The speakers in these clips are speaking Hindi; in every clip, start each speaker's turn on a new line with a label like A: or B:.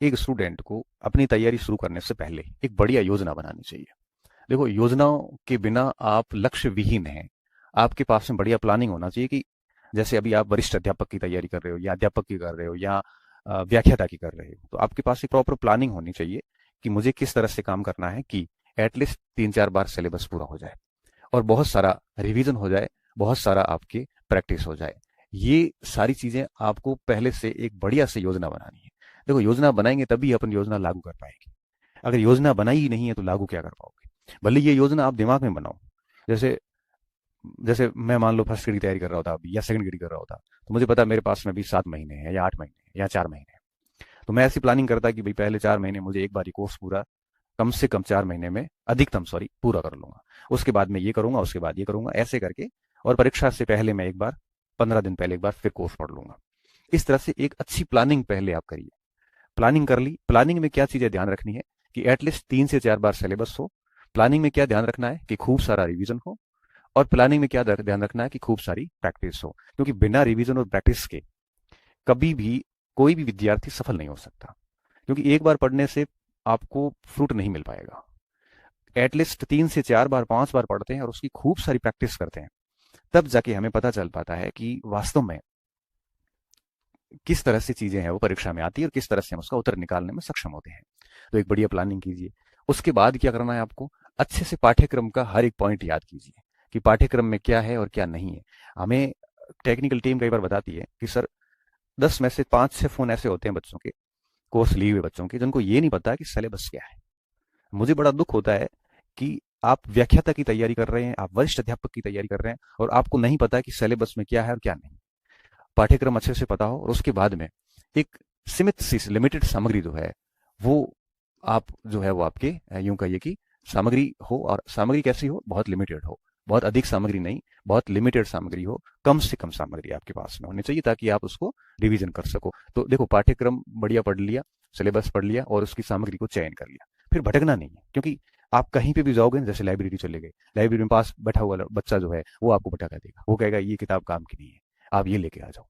A: एक स्टूडेंट को अपनी तैयारी शुरू करने से पहले एक बढ़िया योजना बनानी चाहिए। देखो, योजनाओं के बिना आप लक्ष्य विहीन हैं। आपके पास में बढ़िया प्लानिंग होना चाहिए कि जैसे अभी आप वरिष्ठ अध्यापक की तैयारी कर रहे हो या अध्यापक की कर रहे हो या व्याख्याता की कर रहे हो, तो आपके पास एक प्रॉपर प्लानिंग होनी चाहिए कि मुझे किस तरह से काम करना है कि एटलीस्ट 3-4 बार सिलेबस पूरा हो जाए और बहुत सारा रिवीजन हो जाए, बहुत सारा आपकी प्रैक्टिस हो जाए। ये सारी चीजें आपको पहले से एक बढ़िया से योजना बनानी है। देखो, योजना बनाएंगे तभी अपन योजना लागू कर पाएंगे। अगर योजना बनाई ही नहीं है तो लागू क्या कर पाओगे? भले ये योजना आप दिमाग में बनाओ। जैसे जैसे मैं मान लो फर्स्ट ग्रेड की तैयारी कर रहा होता अभी या सेकंड ग्रेड की कर रहा होता, तो मुझे पता मेरे पास में अभी 7 महीने हैं या 8 महीने हैं या 4 महीने हैं। तो मैं ऐसी प्लानिंग करता कि भाई पहले 4 महीने मुझे एक बार ये कोर्स पूरा, कम से कम 4 महीने में, अधिकतम सॉरी, पूरा कर लूंगा। उसके बाद मैं ये करूंगा, उसके बाद ये करूंगा, ऐसे करके। और परीक्षा से पहले मैं एक बार, 15 दिन पहले एक बार फिर कोर्स पढ़ लूंगा। इस तरह से एक अच्छी प्लानिंग पहले आप करिए। प्लानिंग कर ली, प्लानिंग में क्या चीजें ध्यान रखनी है कि एटलीस्ट 3 से 4 बार सिलेबस हो। प्लानिंग में क्या ध्यान रखना है कि खूब सारा रिवीजन हो। और प्लानिंग में क्या ध्यान रखना है कि खूब सारी प्रैक्टिस हो, क्योंकि बिना रिवीजन और प्रैक्टिस के कभी भी कोई भी विद्यार्थी सफल नहीं हो सकता। क्योंकि एक बार पढ़ने से आपको फ्रूट नहीं मिल पाएगा। एटलीस्ट 3 से 4 बार, 5 बार पढ़ते हैं और उसकी खूब सारी प्रैक्टिस करते हैं, तब जाके हमें पता चल पाता है कि वास्तव में किस तरह से चीजें हैं वो परीक्षा में आती है और किस तरह से हम उसका उत्तर निकालने में सक्षम होते हैं। तो एक बढ़िया प्लानिंग कीजिए। उसके बाद क्या करना है आपको? अच्छे से पाठ्यक्रम का हर एक पॉइंट याद कीजिए कि पाठ्यक्रम में क्या है और क्या नहीं है। हमें टेक्निकल टीम कई बार बताती है कि सर, 10 में से 5-6 फोन ऐसे होते हैं बच्चों के, कोर्स लिए हुए बच्चों के, जिनको ये नहीं पता कि सिलेबस क्या है। मुझे बड़ा दुख होता है कि आप व्याख्याता की तैयारी कर रहे हैं, आप वरिष्ठ अध्यापक की तैयारी कर रहे हैं और आपको नहीं पता कि सिलेबस में क्या है और क्या नहीं। पाठ्यक्रम अच्छे से पता हो और उसके बाद में एक सीमित सी लिमिटेड सामग्री जो है वो आप जो है वो आपके यूं कहिए कि सामग्री हो। और सामग्री कैसी हो? बहुत लिमिटेड हो, बहुत अधिक सामग्री नहीं, बहुत लिमिटेड सामग्री हो। कम से कम सामग्री आपके पास में होनी चाहिए ताकि आप उसको रिवीजन कर सको। तो देखो, पाठ्यक्रम बढ़िया पढ़ लिया, सिलेबस पढ़ लिया और उसकी सामग्री को चयन कर लिया, फिर भटकना नहीं है। क्योंकि आप कहीं पे भी जाओगे, जैसे लाइब्रेरी चले गए, लाइब्रेरी में पास बैठा हुआ बच्चा जो है वो आपको भटका देगा। वो कहेगा ये किताब काम की नहीं है, आप ये लेके आ जाओ।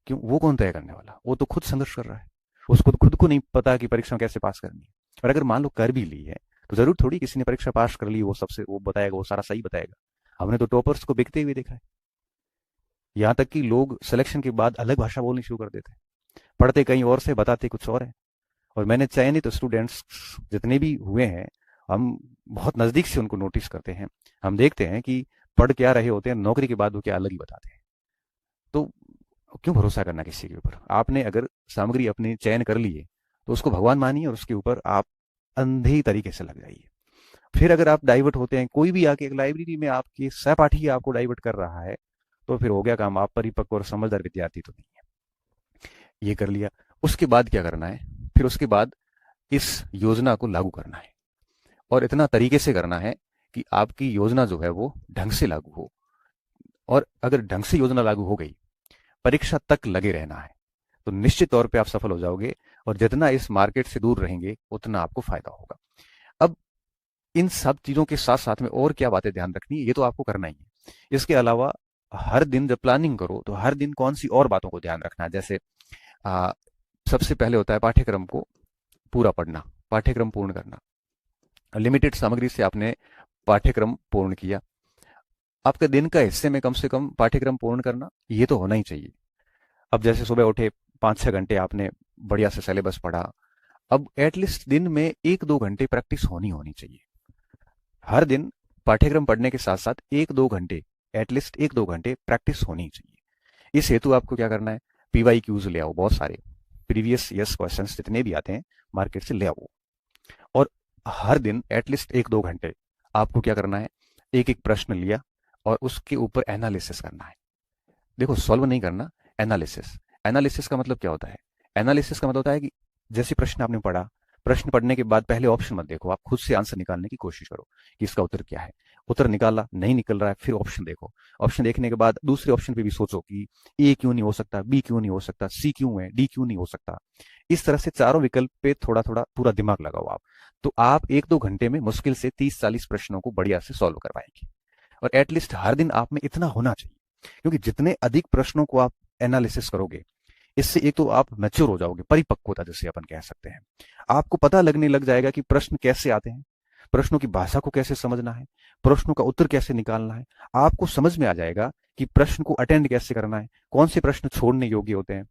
A: क्यों? वो कौन तय करने वाला? वो तो खुद संघर्ष कर रहा है। उसको तो खुद को नहीं पता कि परीक्षा कैसे पास करनी है। और अगर मान लो कर भी ली है तो जरूर थोड़ी किसी ने परीक्षा पास कर ली वो सबसे वो बताएगा, वो सारा सही बताएगा। हमने तो टॉपर्स को बिकते हुए देखा है। यहाँ तक कि लोग सिलेक्शन के बाद अलग भाषा बोलनी शुरू कर देते हैं, पढ़ते कहीं और से, बताते कुछ और है। और मैंने चयनित स्टूडेंट्स जितने भी हुए हैं, हम बहुत नजदीक से उनको नोटिस करते हैं। हम देखते हैं कि पढ़ क्या रहे होते हैं, नौकरी के बाद वो क्या अलग ही बताते हैं। तो क्यों भरोसा करना किसी के ऊपर? आपने अगर सामग्री अपनी चयन कर ली है तो उसको भगवान मानिए और उसके ऊपर आप अंधे तरीके से लग जाइए। फिर अगर आप डाइवर्ट होते हैं, कोई भी आके एक लाइब्रेरी में आपके सहपाठी आपको डाइवर्ट कर रहा है, तो फिर हो गया काम। आप परिपक्व और समझदार विद्यार्थी तो नहीं है। ये कर लिया। उसके बाद क्या करना है? फिर उसके बाद इस योजना को लागू करना है और इतना तरीके से करना है कि आपकी योजना जो है वो ढंग से लागू हो। और अगर ढंग से योजना लागू हो गई, परीक्षा तक लगे रहना है, तो निश्चित तौर पे आप सफल हो जाओगे। और जितना इस मार्केट से दूर रहेंगे उतना आपको फायदा होगा। अब इन सब चीजों के साथ साथ में और क्या बातें ध्यान रखनी है, ये तो आपको करना ही है। इसके अलावा हर दिन जब प्लानिंग करो तो हर दिन कौन सी और बातों को ध्यान रखना है। जैसे आ, सबसे पहले होता है पाठ्यक्रम को पूरा पढ़ना, पाठ्यक्रम पूर्ण करना। लिमिटेड सामग्री से आपने पाठ्यक्रम पूर्ण किया, आपके दिन का हिस्से में कम से कम पाठ्यक्रम पूर्ण करना, ये तो होना ही चाहिए। अब जैसे सुबह उठे, 5-6 घंटे आपने बढ़िया से सिलेबस पढ़ा। अब एटलीस्ट दिन में 1-2 घंटे प्रैक्टिस होनी होनी चाहिए। हर दिन पाठ्यक्रम पढ़ने के साथ साथ 1-2 घंटे, एटलीस्ट 1-2 घंटे प्रैक्टिस होनी चाहिए। इस हेतु आपको क्या करना है? पीवाई क्यूज ले आओ, बहुत सारे प्रीवियस यस क्वेश्चन जितने भी आते हैं मार्केट से ले आओ। और हर दिन एटलीस्ट 1-2 घंटे आपको क्या करना है? एक एक प्रश्न लिया और उसके ऊपर एनालिसिस करना है। देखो, सॉल्व नहीं करना, एनालिसिस। एनालिसिस का मतलब क्या होता है? एनालिसिस का मतलब होता है कि जैसे प्रश्न आपने पढ़ा, प्रश्न पढ़ने के बाद पहले ऑप्शन मत देखो, आप खुद से आंसर निकालने की कोशिश करो कि इसका उत्तर क्या है। उत्तर निकाला, नहीं निकल रहा है, फिर ऑप्शन देखो। ऑप्शन देखने के बाद दूसरे ऑप्शन पे भी सोचो कि ए क्यों नहीं हो सकता, बी क्यों नहीं हो सकता, सी क्यों है, डी क्यों नहीं हो सकता। इस तरह से चारों विकल्प पे थोड़ा थोड़ा पूरा दिमाग लगाओ आप। तो आप 1-2 घंटे में मुश्किल से 30-40 प्रश्नों को बढ़िया से सॉल्व कर पाएंगे। और एटलीस्ट हर दिन आप में इतना होना चाहिए, क्योंकि जितने अधिक प्रश्नों को आप एनालिसिस करोगे, इससे एक तो आप मैच्योर हो जाओगे, परिपक्वता जैसे अपन कह सकते हैं। आपको पता लगने लग जाएगा कि प्रश्न कैसे आते हैं, प्रश्नों की भाषा को कैसे समझना है, प्रश्नों का उत्तर कैसे निकालना है। आपको समझ में आ जाएगा कि प्रश्न को अटेंड कैसे करना है, कौन से प्रश्न छोड़ने योग्य होते हैं,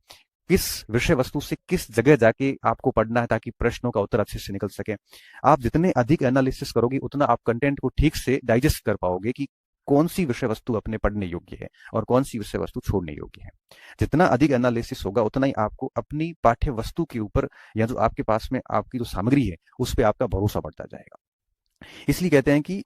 A: किस विषय वस्तु से किस जगह जाके आपको पढ़ना है ताकि प्रश्नों का उत्तर अच्छे से निकल सके। आप जितने अधिक एनालिसिस करोगे उतना आप कंटेंट को ठीक से डाइजेस्ट कर पाओगे कि कौन सी विषय वस्तु अपने पढ़ने योग्य है और कौन सी विषय वस्तु छोड़ने योग्य है। जितना अधिक एनालिसिस होगा उतना ही आपको अपनी पाठ्य वस्तु के ऊपर या जो आपके पास में आपकी जो सामग्री है उस पर आपका भरोसा बढ़ता जाएगा। इसलिए कहते हैं कि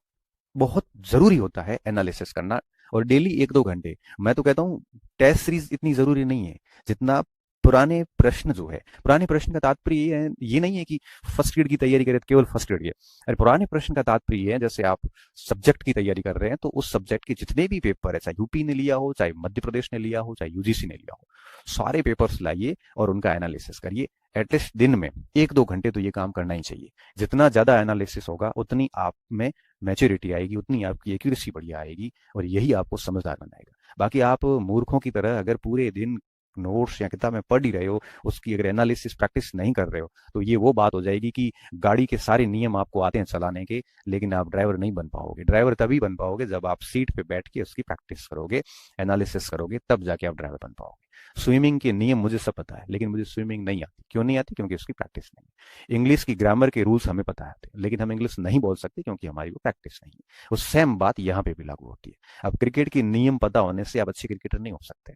A: बहुत जरूरी होता है एनालिसिस करना, और डेली 1-2 घंटे। मैं तो कहता हूँ टेस्ट सीरीज इतनी जरूरी नहीं है जितना पुराने प्रश्न जो है। पुराने प्रश्न का तात्पर्य ये नहीं है कि फर्स्ट ग्रेड की तैयारी करें केवल फर्स्ट ग्रेड की। अरे पुराने प्रश्न का तात्पर्य है जैसे आप सब्जेक्ट की तैयारी कर रहे हैं तो उस सब्जेक्ट के जितने भी पेपर है, चाहे यूपी ने लिया हो, चाहे मध्य प्रदेश ने लिया हो, चाहे यूजीसी ने लिया हो, सारे पेपर्स लाइए और उनका एनालिसिस करिए। एटलीस्ट दिन में 1-2 घंटे तो ये काम करना ही चाहिए। जितना ज्यादा एनालिसिस होगा उतनी आप में मैच्योरिटी आएगी, उतनी आपकी एक्यूरेसी बढ़िया आएगी और यही आपको समझदार बनाएगा। बाकी आप मूर्खों की तरह अगर पूरे दिन नोट्स या किताब में पढ़ ही रहे हो, उसकी अगर एनालिसिस प्रैक्टिस नहीं कर रहे हो, तो ये वो बात हो जाएगी कि गाड़ी के सारे नियम आपको आते हैं चलाने के, लेकिन आप ड्राइवर नहीं बन पाओगे। ड्राइवर तभी बन पाओगे जब आप सीट पे बैठ के उसकी प्रैक्टिस करोगे, एनालिसिस करोगे, तब जाके आप ड्राइवर बन पाओगे। स्विमिंग के नियम मुझे सब पता है, लेकिन मुझे स्विमिंग नहीं आती। क्यों नहीं आती? क्योंकि उसकी प्रैक्टिस नहीं है। इंग्लिश की ग्रामर के रूल्स हमें पता है, लेकिन हम इंग्लिश नहीं बोल सकते क्योंकि हमारी वो प्रैक्टिस नहीं है। वो सेम बात यहाँ पे भी लागू होती है। अब क्रिकेट के नियम पता होने से आप अच्छे क्रिकेटर नहीं हो सकते।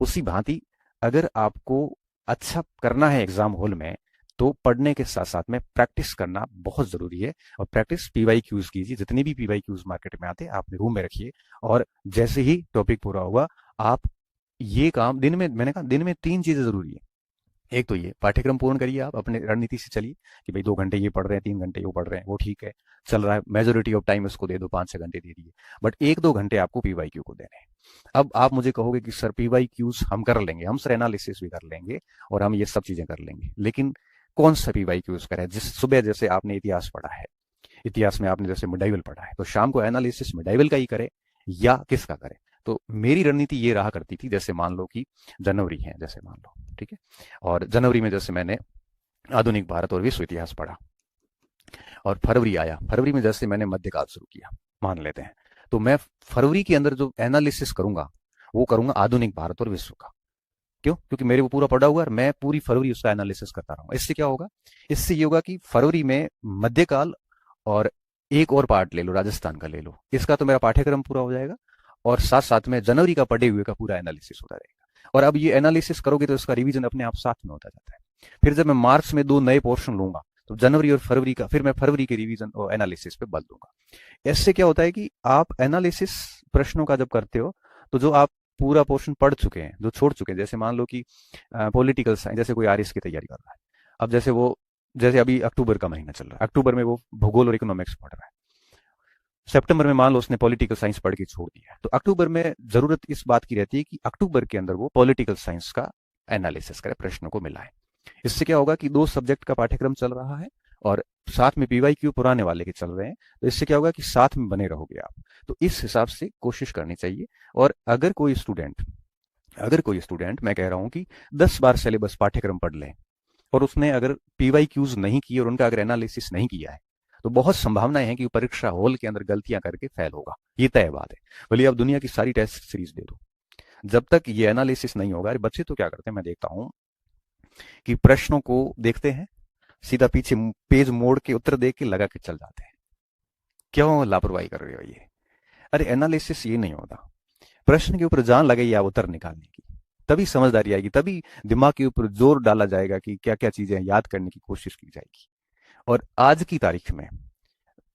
A: उसी भांति अगर आपको अच्छा करना है एग्जाम हॉल में, तो पढ़ने के साथ साथ में प्रैक्टिस करना बहुत जरूरी है। और प्रैक्टिस पीवाई क्यूज कीजिए, जितने भी पीवाई क्यूज मार्केट में आते हैं आप रूम में रखिए, और जैसे ही टॉपिक पूरा होगा आप ये काम दिन में, मैंने कहा दिन में 3 चीजें जरूरी है। एक तो ये पाठ्यक्रम पूर्ण करिए, आप अपने रणनीति से चलिए कि भाई 2 घंटे ये पढ़ रहे हैं, 3 घंटे वो पढ़ रहे हैं, वो ठीक है, चल रहा है। मेजोरिटी ऑफ टाइम इसको दे दो, 5-6 घंटे दे दिए, बट 1-2 घंटे आपको पीवाई क्यू को देने हैं। अब आप मुझे कहोगे कि सर पीवाई क्यूज हम कर लेंगे, हम सर एनालिसिस भी कर लेंगे और हम ये सब चीजें कर लेंगे, लेकिन कौन सा पीवाई क्यूज करें? जिस सुबह जैसे आपने इतिहास पढ़ा है, इतिहास में आपने जैसे मिडाइवल पढ़ा है, तो शाम को एनालिसिस मिडाइवल का ही करें या किसका करें? तो मेरी रणनीति ये रहा करती थी, जैसे मान लो कि जनवरी है, जैसे मान लो, ठीक है, और जनवरी में जैसे मैंने आधुनिक भारत और विश्व इतिहास पढ़ा, और फरवरी आया, फरवरी में जैसे मैंने मध्यकाल शुरू किया मान लेते हैं, तो मैं फरवरी के अंदर जो एनालिसिस करूंगा वो करूंगा आधुनिक भारत और विश्व का। क्यों? क्योंकि मेरे वो पूरा पढ़ा हुआ है, मैं पूरी फरवरी उसका एनालिसिस करता रहूंगा। इससे क्या होगा? इससे ये होगा कि फरवरी में मध्यकाल और एक और पार्ट ले लो, राजस्थान का ले लो, इसका तो मेरा पाठ्यक्रम पूरा हो जाएगा, और साथ साथ में जनवरी का पढ़े हुए का पूरा एनालिसिस होता रहेगा। और अब ये एनालिसिस करोगे तो इसका रिवीजन अपने आप साथ में होता जाता है। फिर जब मैं मार्च में 2 नए पोर्शन लूंगा तो जनवरी और फरवरी का फिर मैं फरवरी के रिवीजन और एनालिसिस पे बल दूंगा। इससे क्या होता है कि आप एनालिसिस प्रश्नों का जब करते हो तो जो आप पूरा पोर्शन पढ़ चुके हैं, जो छोड़ चुके हैं, जैसे मान लो कि पॉलिटिकल साइंस, जैसे कोई आरएस की तैयारी कर रहा है, अब जैसे वो, जैसे अभी अक्टूबर का महीना चल रहा है, अक्टूबर में वो भूगोल और इकोनॉमिक्स पढ़ रहा है, सितंबर में मान लो उसने पॉलिटिकल साइंस पढ़ के छोड़ दिया, तो अक्टूबर में जरूरत इस बात की रहती है कि अक्टूबर के अंदर वो पॉलिटिकल साइंस का एनालिसिस करे, प्रश्नों को मिलाए। इससे क्या होगा कि 2 सब्जेक्ट का पाठ्यक्रम चल रहा है और साथ में पीवाई क्यू पुराने वाले के चल रहे हैं, तो इससे क्या होगा कि साथ में बने रहोगे आप। तो इस हिसाब से कोशिश करनी चाहिए। और अगर कोई स्टूडेंट मैं कह रहा हूं कि 10 बार सिलेबस पाठ्यक्रम पढ़ ले और उसने अगर पीवाई क्यूज नहीं की और उनका अगर एनालिसिस नहीं किया है, तो बहुत संभावनाएं हैं कि वो परीक्षा हॉल के अंदर गलतियां करके फेल होगा। ये तय बात है। भले आप दुनिया की सारी टेस्ट सीरीज दे दो, जब तक ये एनालिसिस नहीं होगा। बच्चे तो क्या करते हैं, मैं देखता हूं कि प्रश्नों को देखते हैं, सीधा पीछे पेज मोड़ के उत्तर देख के लगा के चल जाते हैं। क्यों लापरवाही कर रहे हो ये? अरे एनालिसिस ये नहीं होता, प्रश्न के ऊपर जान लगाइए आप उत्तर निकालने की, तभी समझदारी आएगी, तभी दिमाग के ऊपर जोर डाला जाएगा कि क्या क्या चीजें याद करने की कोशिश की जाएगी। और आज की तारीख में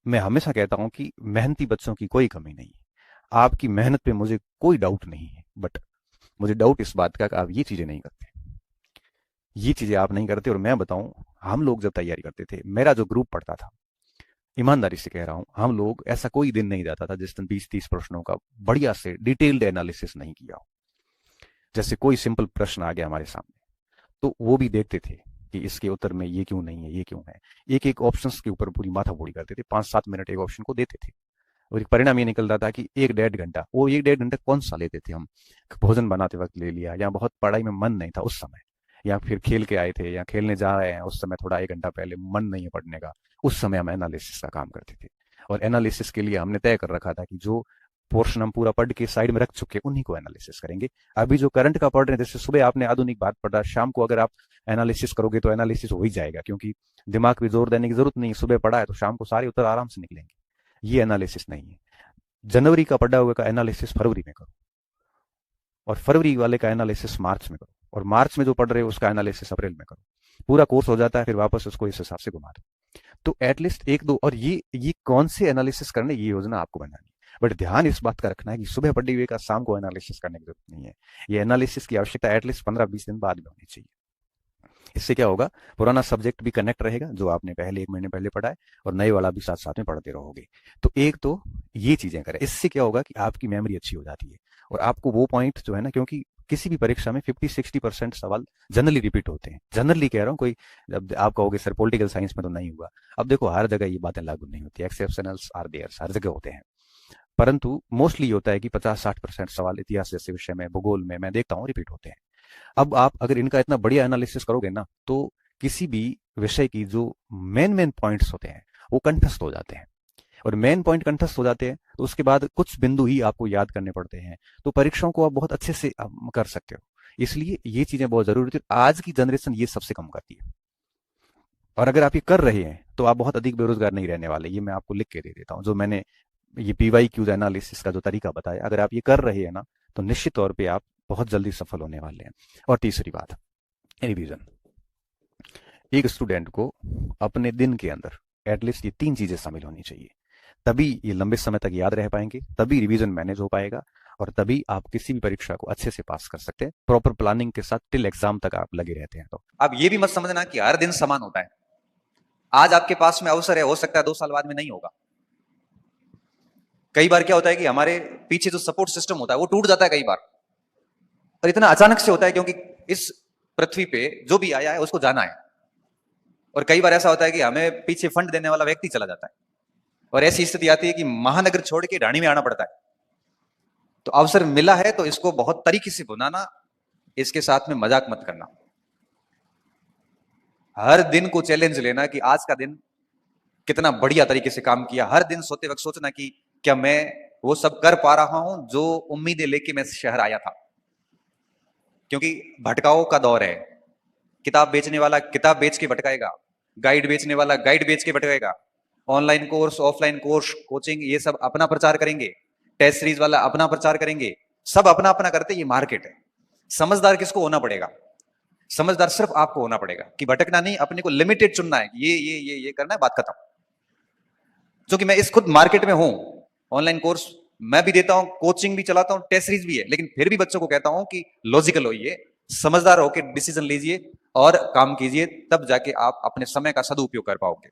A: मैं हमेशा कहता हूं कि मेहनती बच्चों की कोई कमी नहीं है। आपकी मेहनत पे मुझे कोई डाउट नहीं है, बट मुझे डाउट इस बात का कि आप ये चीजें नहीं करते, ये चीजें आप नहीं करते। और मैं बताऊं, हम लोग जब तैयारी करते थे, मेरा जो ग्रुप पढ़ता था, ईमानदारी से कह रहा हूं, हम लोग ऐसा कोई दिन नहीं जाता था जिस दिन 20-30 प्रश्नों का बढ़िया से डिटेल्ड एनालिसिस नहीं किया हो। जैसे कोई सिंपल प्रश्न आ गया हमारे सामने, तो वो भी देखते थे कि इसके उत्तर में ये क्यों नहीं है, ये क्यों है। एक एक ऑप्शंस के ऊपर पूरी माथा फोड़ी करते थे, 5-7 मिनट एक ऑप्शन को देते थे। और एक परिणाम ये निकलता था कि 1 डेढ़ घंटा, वो 1 डेढ़ घंटा कौन सा लेते थे हम, भोजन बनाते वक्त ले लिया, या बहुत पढ़ाई में मन नहीं था उस समय, या फिर खेल के आए थे या खेलने जा रहे हैं उस समय थोड़ा 1 घंटा पहले मन नहीं है पढ़ने का, उस समय हम एनालिसिस का काम करते थे। और एनालिसिस के लिए हमने तय कर रखा था कि जो पोर्शन हम पूरा पढ़ के साइड में रख चुके उन्हीं को एनालिसिस करेंगे। अभी जो करंट का पढ़ रहे हैं, जैसे सुबह आपने आधुनिक बात पढ़ा, शाम को अगर आप एनालिसिस करोगे तो एनालिसिस हो ही जाएगा, क्योंकि दिमाग पे जोर देने की जरूरत नहीं है। सुबह पढ़ा है तो शाम को सारे उत्तर आराम से निकलेंगे। ये एनालिसिस नहीं है। जनवरी का पढ़ा हुआ का एनालिसिस फरवरी में करो, और फरवरी वाले का एनालिसिस मार्च में करो, और मार्च में जो पढ़ रहे हो उसका एनालिसिस अप्रैल में करो। पूरा कोर्स हो जाता है, फिर वापस उसको इस हिसाब से घुमा दो। तो एटलीस्ट एक दो, और ये कौन से एनालिसिस करने, ये योजना आपको बनानी है। बट ध्यान इस बात का रखना है कि सुबह पढ़े हुए का शाम को एनालिसिस करने की जरूरत नहीं है। ये एनालिसिस की आवश्यकता एटलीस्ट 15-20 दिन बाद में होनी चाहिए। इससे क्या होगा, पुराना सब्जेक्ट भी कनेक्ट रहेगा जो आपने पहले 1 महीने पहले पढ़ा है, और नए वाला भी साथ साथ में पढ़ते रहोगे। तो एक तो ये चीजें करें। इससे क्या होगा कि आपकी मेमोरी अच्छी हो जाती है, और आपको वो पॉइंट जो है ना, क्योंकि किसी भी परीक्षा में 50-60% सवाल जनरली रिपीट होते हैं। जनरली कह रहा हूँ, कोई जब आप कहोगे सर पॉलिटिकल साइंस में तो नहीं हुआ, अब देखो हर जगह ये बातें लागू नहीं होती, एक्सेप्शनल्स आर देयर, हर जगह होते हैं, परंतु मोस्टली होता है कि 50-60% सवाल इतिहास जैसे विषय में, भूगोल में मैं देखता हूँ रिपीट होते हैं। अब आप अगर इनका इतना बढ़िया एनालिसिस करोगे ना, तो किसी भी विषय की जो मेन मेन पॉइंट्स होते हैं वो कंठस्थ हो जाते हैं, और मेन पॉइंट कंठस्थ हो जाते हैं तो उसके बाद कुछ बिंदु ही आपको याद करने पड़ते हैं, तो परीक्षाओं को आप बहुत अच्छे से कर सकते हो। इसलिए ये चीजें बहुत जरूरी थी। आज की जनरेशन ये सबसे कम करती है, और अगर आप ये कर रहे हैं तो आप बहुत अधिक बेरोजगार नहीं रहने वाले। ये मैं आपको लिख के दे देता हूँ, जो मैंने ये पीवाई क्यूज एनालिसिस का जो तरीका बताया, अगर आप ये कर रहे हैं ना, तो निश्चित तौर पे आप बहुत जल्दी सफल होने वाले हैं। और तीसरी बात, रिवीजन। एक स्टूडेंट को अपने दिन के अंदर एटलीस्ट ये 3 चीजें शामिल होनी चाहिए, तभी ये लंबे समय तक याद रह पाएंगे, तभी रिवीजन मैनेज हो पाएगा, और तभी आप किसी भी परीक्षा को अच्छे से पास कर सकते हैं, प्रॉपर प्लानिंग के साथ टिल एग्जाम तक आप लगे रहते हैं। तो
B: अब ये भी मत समझना कि हर दिन समान होता है। आज आपके पास में अवसर है, हो सकता है 2 साल बाद में नहीं होगा। कई बार क्या होता है कि हमारे पीछे जो सपोर्ट सिस्टम होता है वो टूट जाता है कई बार, और इतना अचानक से होता है क्योंकि इस पृथ्वी पे जो भी आया है उसको जाना है। और कई बार ऐसा होता है कि हमें पीछे फंड देने वाला व्यक्ति चला जाता है, और ऐसी स्थिति आती है कि महानगर छोड़ के ढाणी में आना पड़ता है। तो अवसर मिला है तो इसको बहुत तरीके से भुनाना, इसके साथ में मजाक मत करना। हर दिन को चैलेंज लेना कि आज का दिन कितना बढ़िया तरीके से काम किया। हर दिन सोते वक्त सोचना कि क्या मैं वो सब कर पा रहा हूं जो उम्मीदें लेके मैं शहर आया था। क्योंकि भटकाओ का दौर है। किताब बेचने वाला किताब बेच के भटकाएगा, गाइड बेचने वाला गाइड बेच के भटकाएगा, online course, offline course, coaching, ये सब अपना प्रचार करेंगे, टेस्ट सीरीज वाला अपना प्रचार करेंगे, सब अपना अपना करते। ये मार्केट है। समझदार किसको होना पड़ेगा? समझदार सिर्फ आपको होना पड़ेगा कि भटकना नहीं, अपने को लिमिटेड चुनना है। ये करना है, बात खत्म। क्योंकि मैं इस खुद मार्केट में हूं, ऑनलाइन कोर्स मैं भी देता हूं, कोचिंग भी चलाता हूं, टेस्ट सीरीज भी है, लेकिन फिर भी बच्चों को कहता हूं कि लॉजिकल होइए, समझदार होकर डिसीजन लीजिए और काम कीजिए, तब जाके आप अपने समय का सदुपयोग कर पाओगे।